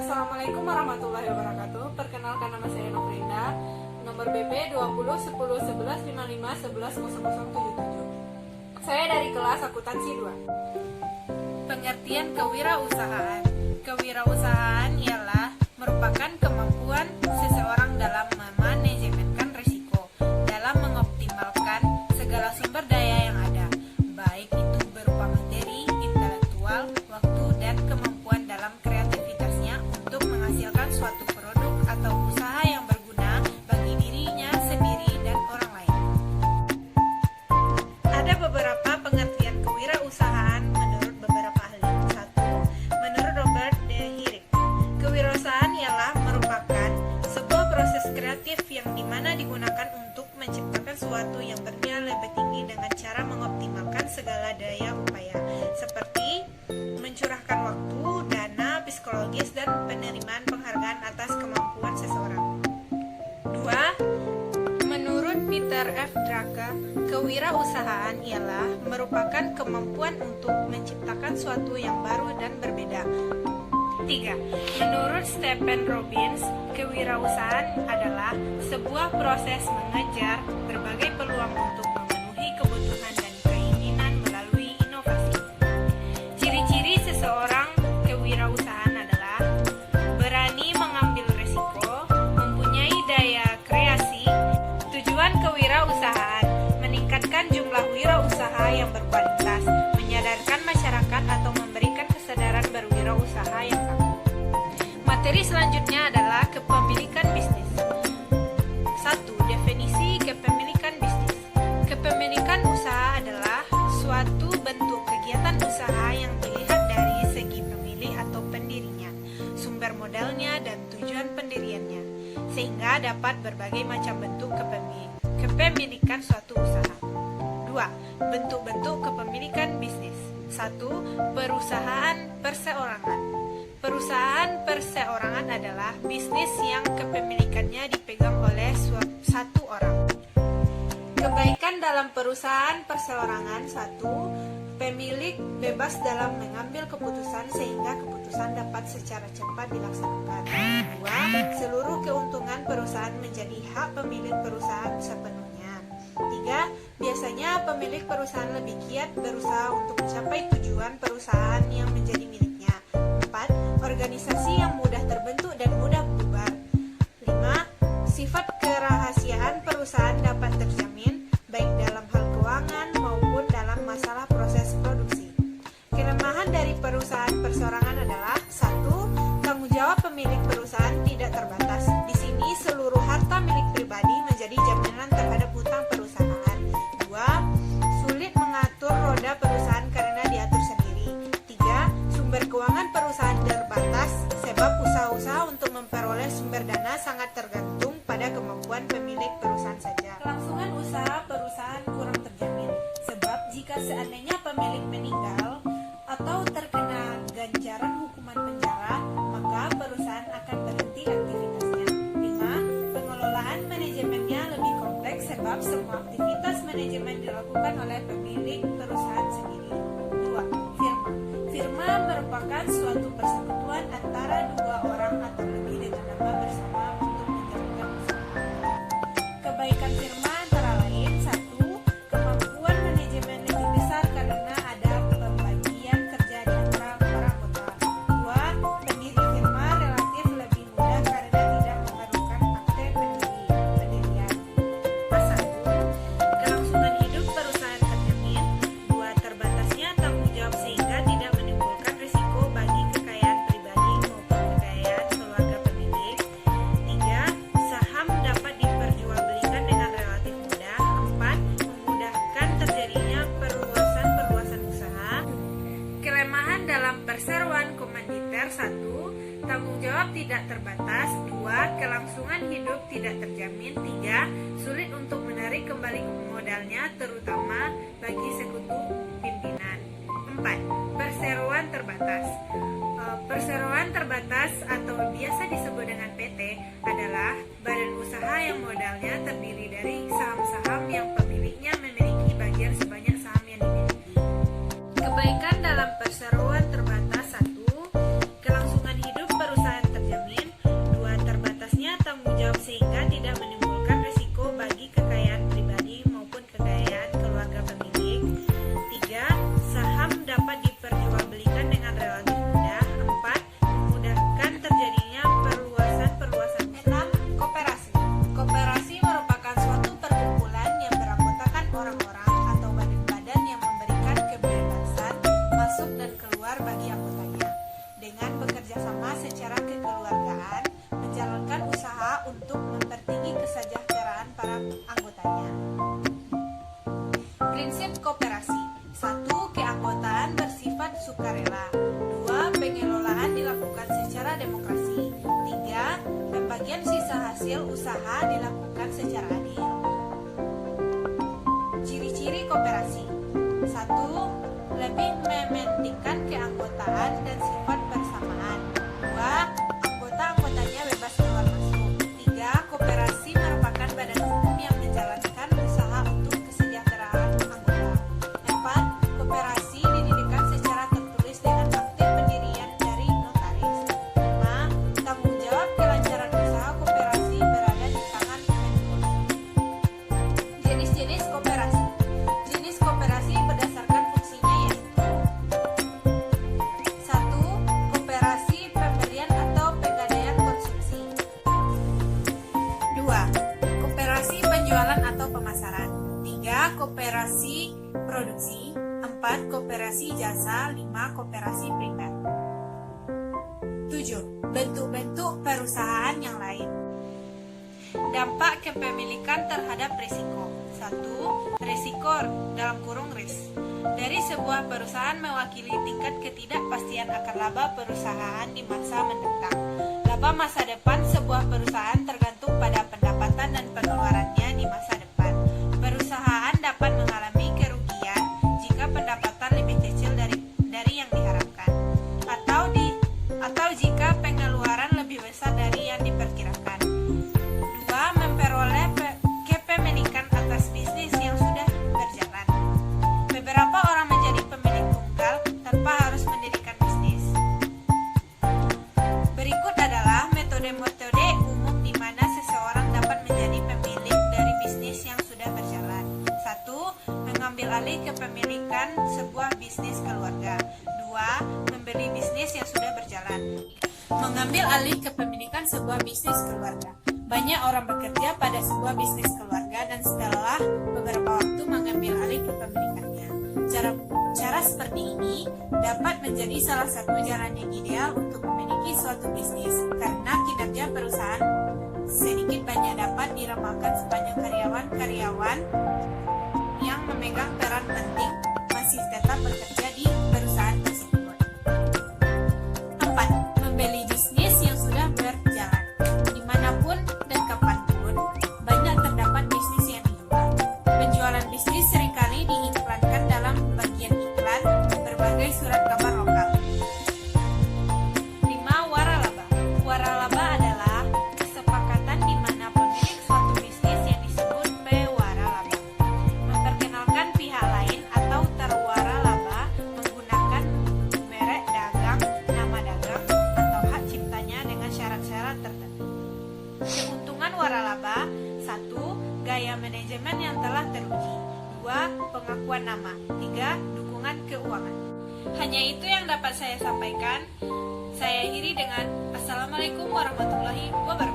Assalamualaikum warahmatullahi wabarakatuh. Perkenalkan, nama saya Nofrinda. Nomor BP 20 10 11 55 11 0077. Saya dari kelas akuntansi 2. Pengertian kewirausahaan. Kewirausahaan ialah merupakan kemampuan seseorang dalam memanajemenkan risiko, dalam mengoptimalkan segala sumber daya yang ada, baik itu berupa materi, intelektual, waktu, dan kemampuan dalam kreativitasnya untuk menghasilkan suatu produk atau usaha yang berguna bagi dirinya sendiri dan orang lain. Ada beberapa pengertian kewirausahaan menurut beberapa ahli. 1. Menurut Robert D. Hirik, kewirausahaan ialah merupakan sebuah proses kreatif yang dimana digunakan untuk menciptakan sesuatu yang bernilai lebih tinggi dengan cara mengoptimalkan segala daya upaya, seperti mencurahkan waktu, dana, psikologis, dan penerimaan penghargaan atas kemampuan seseorang. 2. Menurut Peter F. Drucker, kewirausahaan ialah merupakan kemampuan untuk menciptakan sesuatu yang baru dan berbeda. 3. Menurut Stephen Robbins, kewirausahaan adalah sebuah proses mengejar berbagai peluang untuk memenuhi kebutuhan dan keinginan melalui inovasi. Ciri-ciri seseorang kewirausahaan adalah berani mengambil risiko, mempunyai daya kreasi. Tujuan kewirausahaan meningkatkan jumlah wirausaha yang berkualitas, menyadarkan masyarakat atau memberikan kesadaran berwirausaha yang sama. Materi selanjutnya adalah kepemilikan bisnis. 1. Definisi kepemilikan bisnis. Kepemilikan usaha adalah suatu bentuk kegiatan usaha yang dilihat dari segi pemilik atau pendirinya, sumber modalnya, dan tujuan pendiriannya, sehingga dapat berbagai macam bentuk kepemilikan suatu usaha. 2. Bentuk-bentuk kepemilikan bisnis. 1. Perusahaan perseorangan. Perusahaan perseorangan adalah bisnis yang kepemilikannya dipegang oleh satu orang. Kebaikan dalam perusahaan perseorangan. 1. Pemilik bebas dalam mengambil keputusan sehingga keputusan dapat secara cepat dilaksanakan. 2. Seluruh keuntungan perusahaan menjadi hak pemilik perusahaan sepenuhnya. 3. Biasanya pemilik perusahaan lebih giat berusaha untuk mencapai tujuan perusahaan yang menjadi miliknya. 4. Organisasi yang mudah terbentuk dan mudah bubar. 5. Sifat kerahasiaan perusahaan dapat terjamin, baik dalam hal keuangan maupun dalam masalah proses produksi. Kelemahan dari perusahaan perseorangan adalah 1. Tanggung jawab pemilik perusahaan tidak terbatas. Di sini seluruh harta milik pribadi menjadi jaminan terhadap hutang perusahaan. 2. Sulit mengatur roda perusahaan karena diatur sendiri. 3. Sumber keuangan perusahaan terbatas, sebab usaha-usaha untuk memperoleh sumber dana sangat tergantung pada kemampuan pemilik perusahaan saja. Kelangsungan usaha perusahaan kurang terjamin, sebab jika seandainya pemilik meninggal atau terkena ganjaran hukuman penjara, maka perusahaan akan berhenti aktivitasnya. 5. Pengelolaan manajemennya lebih kompleks, sebab semua aktivitas manajemen dilakukan oleh pemilik perusahaan sendiri. 2. Firma. Firma merupakan suatu persekutuan antara dua orang atau lebih dengan nama bersama untuk menjalankan usaha. Kebaikan firma antara lain: 1. Kemampuan manajemen lebih besar karena ada pembagian kerja di antara para anggota. 2. Pendiri firma relatif lebih mudah karena tidak memerlukan akte pendirian. 1. Kelangsungan hidup perusahaan terjamin. 2. Terbatasnya tanggung jawab sehingga tidak menimbulkan risiko bagi kekayaan pribadi maupun kekayaan keluarga pemilik. 3. Saham dapat diperjualbelikan dengan relatif mudah. 4. Memudahkan terjadinya perluasan usaha. Kelemahan dalam perseroan komanditer. 1. Tanggung jawab tidak terbatas. 2. Kelangsungan hidup tidak terjamin. 3. Sulit untuk menarik kembali modalnya, terutama bagi sekutu pimpinan. 4. Perseroan terbatas. Perseroan terbatas atau biasa disebut dengan PT adalah badan usaha yang modalnya terdiri dari saham-saham yang pemiliknya memiliki bagian sebanyak saham yang dimiliki. Kebaikan dalam perseroan terbatas. 1. Kelangsungan hidup perusahaan terjamin. besar bagi anggotanya. Dengan bekerja sama secara kekeluargaan, menjalankan usaha untuk mempertinggi kesejahteraan para anggotanya. Prinsip koperasi. 1. Keanggotaan bersifat sukarela. 2. Pengelolaan dilakukan secara demokrasi. 3. Pembagian sisa hasil usaha dilakukan secara adil. Ciri-ciri koperasi. 1. Lebih mementingkan keanggotaan dan sifat bersamaan. 2. Anggota-anggotanya bebas keluar masuk. 3. Koperasi merupakan badan hukum yang menjalankan usaha untuk kesejahteraan anggota. 4. Koperasi didirikan secara tertulis dengan akte pendirian dari notaris. 5. Tanggung jawab kelancaran usaha koperasi berada di tangan Kemenkum. Jenis-jenis koperasi. Jenis koperasi berdasarkan fungsinya yaitu 1. Koperasi pembelian atau pegadaian konsumsi. 2. Koperasi penjualan atau pemasaran. 3. Koperasi produksi. 4. Koperasi jasa. 5. Koperasi primer. 7. Bentuk-bentuk perusahaan yang lain. Dampak kepemilikan terhadap risiko. 1. Risiko dalam kurung risk. Dari sebuah perusahaan mewakili tingkat ketidakpastian akan laba perusahaan di masa mendatang. Laba masa depan sebuah perusahaan tergantung pada pendapatan dan pengeluarannya di masa depan. Perusahaan dapat mengalami kerugian jika pendapatan lebih kecil dari yang diharapkan, atau jika pengeluaran lebih besar dari yang diperkirakan. 2. Memperoleh kepemilikan atas bisnis yang sudah berjalan. Beberapa orang menjadi pemilik tunggal tanpa harus mendirikan bisnis. Berikut adalah metode-metode umum di mana seseorang dapat menjadi pemilik dari bisnis yang sudah berjalan. 1. Mengambil alih kepemilikan sebuah bisnis keluarga. 2. Membeli bisnis yang sudah berjalan. Mengambil alih kepemilikan sebuah bisnis keluarga. Banyak orang bekerja pada sebuah bisnis keluarga dan setelah beberapa waktu mengambil alih kepemilikannya. Cara seperti ini dapat menjadi salah satu jalan yang ideal untuk memiliki suatu bisnis karena kinerja perusahaan sedikit banyak dapat diramalkan sepanjang karyawan-karyawan yang memegang peran penting masih tetap bekerja di perusahaan tersebut. 4. Membeli bisnis yang sudah berjalan. Dimanapun dan kapanpun, banyak terdapat bisnis yang dijual. Penjualan bisnis seringkali diiklankan dalam bagian iklan berbagai surat kabar lokal. 5. Waralaba. Waralaba adalah kesepakatan di mana pemilik suatu bisnis yang disebut pewaralaba memperkenalkan pihak lain atau terwaralaba menggunakan merek dagang, nama dagang, atau hak ciptanya dengan syarat-syarat tertentu. Keuntungan waralaba. 1. Gaya manajemen yang telah teruji. 2. Pengakuan nama. 3. Dukungan keuangan. Hanya itu yang dapat saya sampaikan. Saya akhiri dengan Assalamualaikum warahmatullahi wabarakatuh.